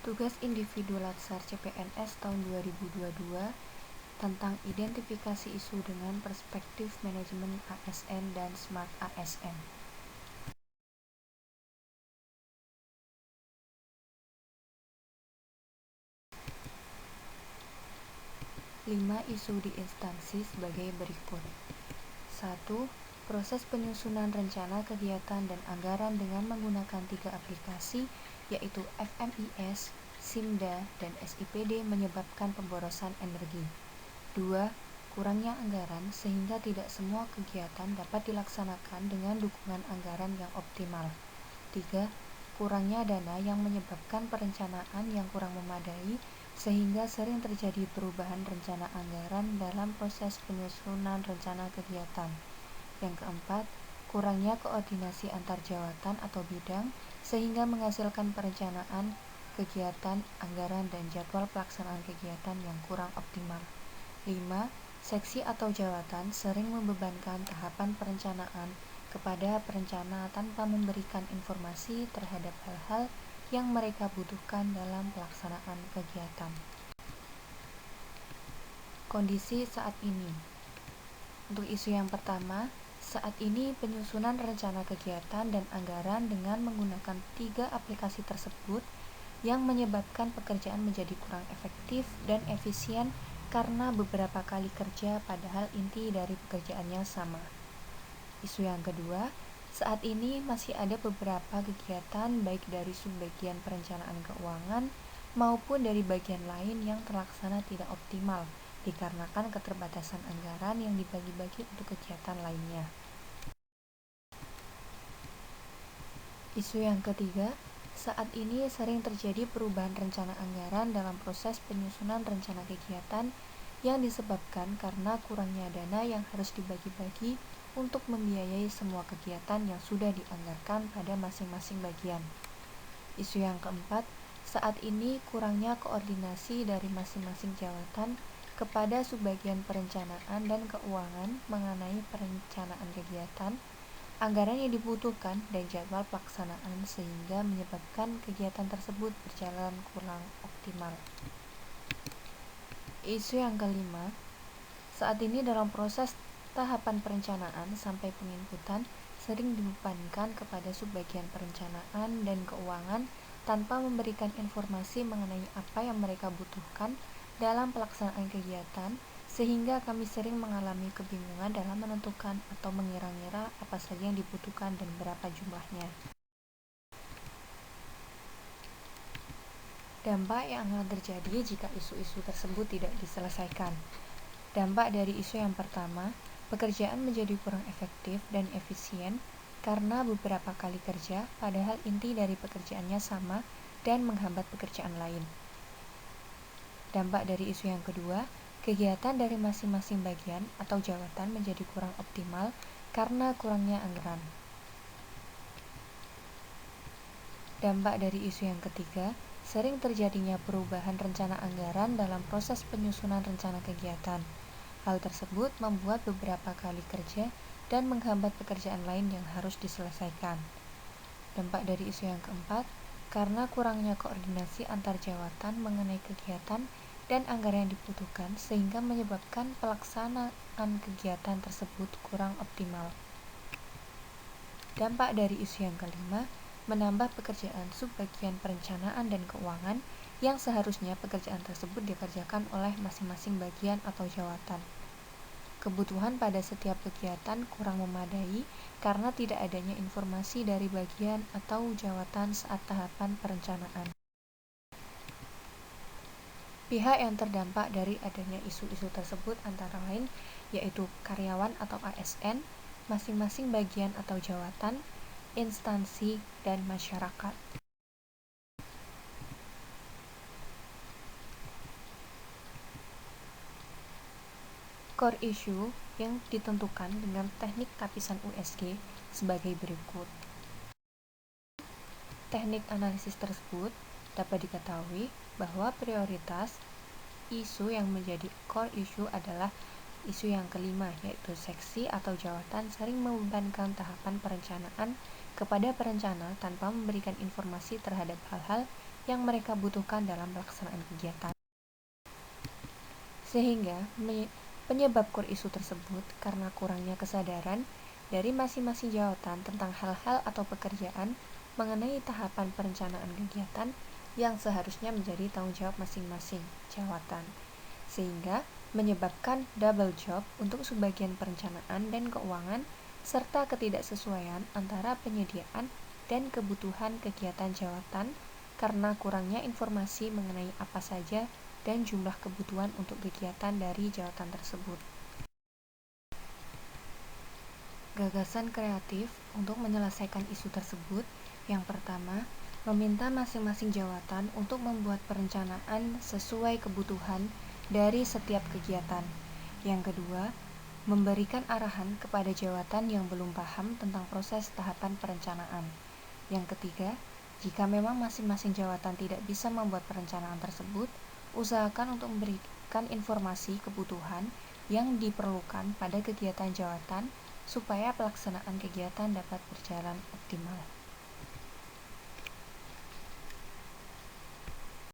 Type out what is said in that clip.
Tugas Individu Latsar CPNS tahun 2022 tentang identifikasi isu dengan perspektif manajemen ASN dan Smart ASN. 5 isu di instansi sebagai berikut. 1. Proses penyusunan rencana kegiatan dan anggaran dengan menggunakan 3 aplikasi, yaitu FMIS, SIMDA, dan SIPD menyebabkan pemborosan energi. 2. Kurangnya anggaran sehingga tidak semua kegiatan dapat dilaksanakan dengan dukungan anggaran yang optimal. 3. Kurangnya dana yang menyebabkan perencanaan yang kurang memadai sehingga sering terjadi perubahan rencana anggaran dalam proses penyusunan rencana kegiatan. Yang keempat, kurangnya koordinasi antar jawatan atau bidang sehingga menghasilkan perencanaan kegiatan, anggaran, dan jadwal pelaksanaan kegiatan yang kurang optimal. 5. Seksi atau jawatan sering membebankan tahapan perencanaan kepada perencana tanpa memberikan informasi terhadap hal-hal yang mereka butuhkan dalam pelaksanaan kegiatan. Kondisi saat ini. Untuk isu yang pertama, saat ini penyusunan rencana kegiatan dan anggaran dengan menggunakan 3 aplikasi tersebut yang menyebabkan pekerjaan menjadi kurang efektif dan efisien karena beberapa kali kerja padahal inti dari pekerjaannya sama. Isu yang kedua, saat ini masih ada beberapa kegiatan baik dari subbagian perencanaan keuangan maupun dari bagian lain yang terlaksana tidak optimal dikarenakan keterbatasan anggaran yang dibagi-bagi untuk kegiatan lainnya. Isu yang ketiga, saat ini sering terjadi perubahan rencana anggaran dalam proses penyusunan rencana kegiatan yang disebabkan karena kurangnya dana yang harus dibagi-bagi untuk membiayai semua kegiatan yang sudah dianggarkan pada masing-masing bagian. Isu yang keempat, saat ini kurangnya koordinasi dari masing-masing jawatan kepada subbagian perencanaan dan keuangan mengenai perencanaan kegiatan, anggaran yang dibutuhkan, dan jadwal pelaksanaan sehingga menyebabkan kegiatan tersebut berjalan kurang optimal. Isu yang kelima, saat ini dalam proses tahapan perencanaan sampai penginputan sering dibebankan kepada subbagian perencanaan dan keuangan tanpa memberikan informasi mengenai apa yang mereka butuhkan dalam pelaksanaan kegiatan, sehingga kami sering mengalami kebingungan dalam menentukan atau mengira-ngira apa saja yang dibutuhkan dan berapa jumlahnya. Dampak yang akan terjadi jika isu-isu tersebut tidak diselesaikan. Dampak dari isu yang pertama, pekerjaan menjadi kurang efektif dan efisien karena beberapa kali kerja padahal inti dari pekerjaannya sama dan menghambat pekerjaan lain. Dampak dari isu yang kedua, kegiatan dari masing-masing bagian atau jawatan menjadi kurang optimal karena kurangnya anggaran. Dampak dari isu yang ketiga, sering terjadinya perubahan rencana anggaran dalam proses penyusunan rencana kegiatan. Hal tersebut membuat beberapa kali kerja dan menghambat pekerjaan lain yang harus diselesaikan. Dampak dari isu yang keempat, karena kurangnya koordinasi antar jawatan mengenai kegiatan dan anggaran yang dibutuhkan sehingga menyebabkan pelaksanaan kegiatan tersebut kurang optimal. Dampak dari isu yang kelima, menambah pekerjaan subbagian perencanaan dan keuangan yang seharusnya pekerjaan tersebut dikerjakan oleh masing-masing bagian atau jawatan. Kebutuhan pada setiap kegiatan kurang memadai karena tidak adanya informasi dari bagian atau jawatan saat tahapan perencanaan. Pihak yang terdampak dari adanya isu-isu tersebut antara lain yaitu karyawan atau ASN, masing-masing bagian atau jawatan, instansi, dan masyarakat. Core issue yang ditentukan dengan teknik tapisan USG sebagai berikut. Teknik analisis tersebut dapat diketahui bahwa prioritas isu yang menjadi core issue adalah isu yang kelima, yaitu seksi atau jawatan sering membebankan tahapan perencanaan kepada perencana tanpa memberikan informasi terhadap hal-hal yang mereka butuhkan dalam pelaksanaan kegiatan, sehingga penyebab core isu tersebut karena kurangnya kesadaran dari masing-masing jawatan tentang hal-hal atau pekerjaan mengenai tahapan perencanaan kegiatan yang seharusnya menjadi tanggung jawab masing-masing jawatan, sehingga menyebabkan double job untuk sebagian perencanaan dan keuangan serta ketidaksesuaian antara penyediaan dan kebutuhan kegiatan jawatan karena kurangnya informasi mengenai apa saja dan jumlah kebutuhan untuk kegiatan dari jawatan tersebut. Gagasan kreatif untuk menyelesaikan isu tersebut. Yang pertama, meminta masing-masing jawatan untuk membuat perencanaan sesuai kebutuhan dari setiap kegiatan. Yang kedua, memberikan arahan kepada jawatan yang belum paham tentang proses tahapan perencanaan. Yang ketiga, jika memang masing-masing jawatan tidak bisa membuat perencanaan tersebut, usahakan untuk memberikan informasi kebutuhan yang diperlukan pada kegiatan jawatan supaya pelaksanaan kegiatan dapat berjalan optimal.